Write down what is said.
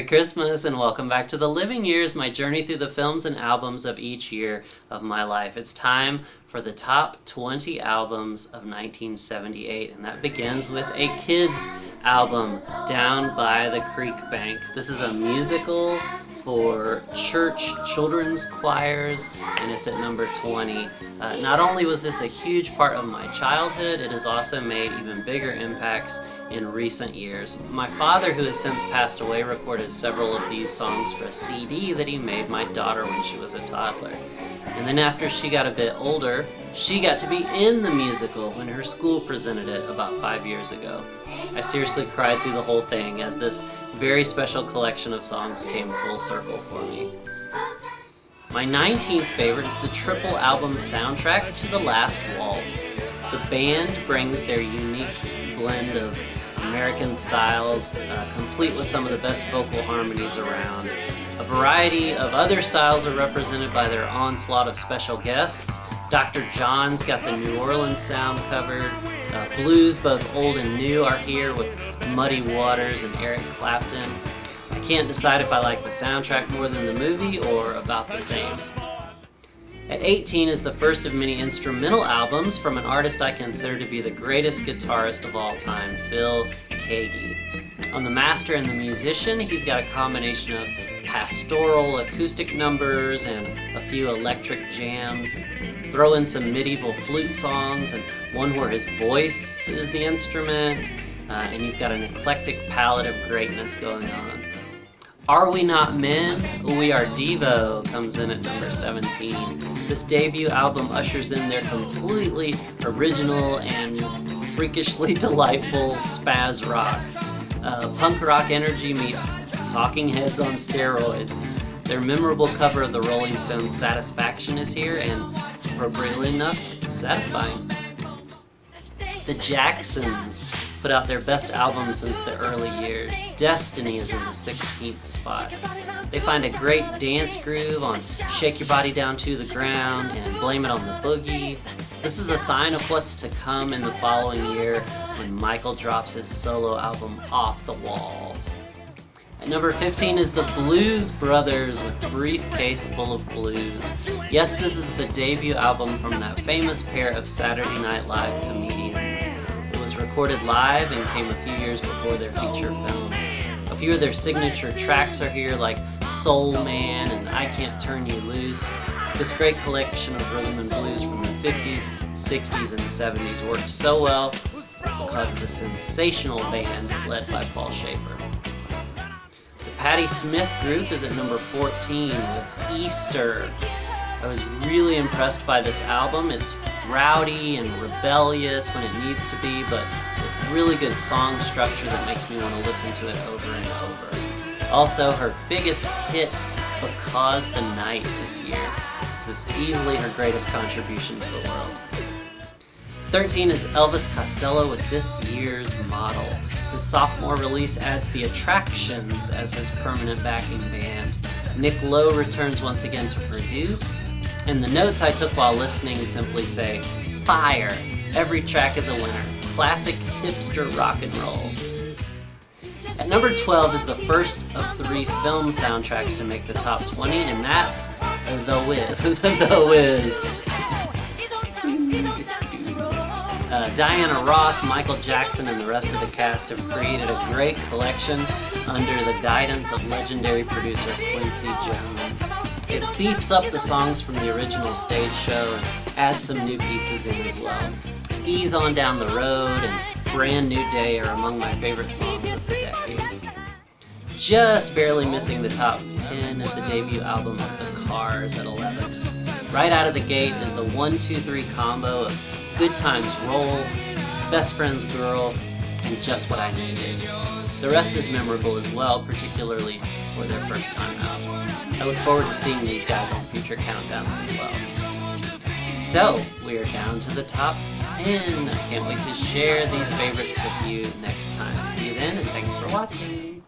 Merry Christmas and welcome back to The Living Years, my journey through the films and albums of each year of my life. It's time for the top 20 albums of 1978, and that begins with a kids album, Down by the Creek Bank. This is a musical for church children's choirs, and it's at number 20. Not only was this a huge part of my childhood, it has also made even bigger impacts in recent years. My father, who has since passed away, recorded several of these songs for a CD that he made my daughter when she was a toddler. And then after she got a bit older, she got to be in the musical when her school presented it about 5 years ago. I seriously cried through the whole thing as this very special collection of songs came full circle for me. My 19th favorite is the triple album soundtrack to The Last Waltz. The band brings their unique blend of American styles, complete with some of the best vocal harmonies around. A variety of other styles are represented by their onslaught of special guests. Dr. John's got the New Orleans sound covered. Blues, both old and new, are here with Muddy Waters and Eric Clapton. I can't decide if I like the soundtrack more than the movie or about the same. At 18 is the first of many instrumental albums from an artist I consider to be the greatest guitarist of all time, Phil Keaggy. On The Master and the Musician, he's got a combination of pastoral acoustic numbers and a few electric jams. Throw in some medieval flute songs and one where his voice is the instrument, and you've got an eclectic palette of greatness going on. Are We Not Men? We Are Devo comes in at number 17. This debut album ushers in their completely original and freakishly delightful spaz rock. Punk rock energy meets Talking Heads on steroids. Their memorable cover of the Rolling Stones' Satisfaction is here, and appropriately enough, satisfying. The Jacksons put out their best album since the early years. Destiny is in the 16th spot. They find a great dance groove on Shake Your Body Down to the Ground and Blame It on the Boogie. This is a sign of what's to come in the following year when Michael drops his solo album Off the Wall. At number 15 is the Blues Brothers with Briefcase Full of Blues. Yes, this is the debut album from that famous pair of Saturday Night Live comedians. It was recorded live and came a few years before their feature film. A few of their signature tracks are here, like Soul Man and I Can't Turn You Loose. This great collection of rhythm and blues from the 50s, 60s, and 70s worked so well because of the sensational band led by Paul Schaefer. The Patti Smith group is at number 14 with Easter. I was really impressed by this album. It's rowdy and rebellious when it needs to be, but with really good song structure that makes me want to listen to it over and over. Also, her biggest hit, Because the Night, this year. This is easily her greatest contribution to the world. 13 is Elvis Costello with this year's Model. His sophomore release adds the Attractions as his permanent backing band. Nick Lowe returns once again to produce, and the notes I took while listening simply say, fire! Every track is a winner. Classic hipster rock and roll. At number 12 is the first of 3 film soundtracks to make the top 20, and that's The Wiz. Diana Ross, Michael Jackson, and the rest of the cast have created a great collection under the guidance of legendary producer Quincy Jones. It beefs up the songs from the original stage show and adds some new pieces in as well. Ease On Down the Road and Brand New Day are among my favorite songs of the decade. Just barely missing the top 10 is the debut album of The Cars at 11. Right out of the gate is the 1-2-3 combo of Good Times Roll, Best Friend's Girl, and Just What I Needed. The rest is memorable as well, particularly for their first time out. I look forward to seeing these guys on future countdowns as well. So, we are down to the top 10. I can't wait to share these favorites with you next time. See you then, and thanks for watching.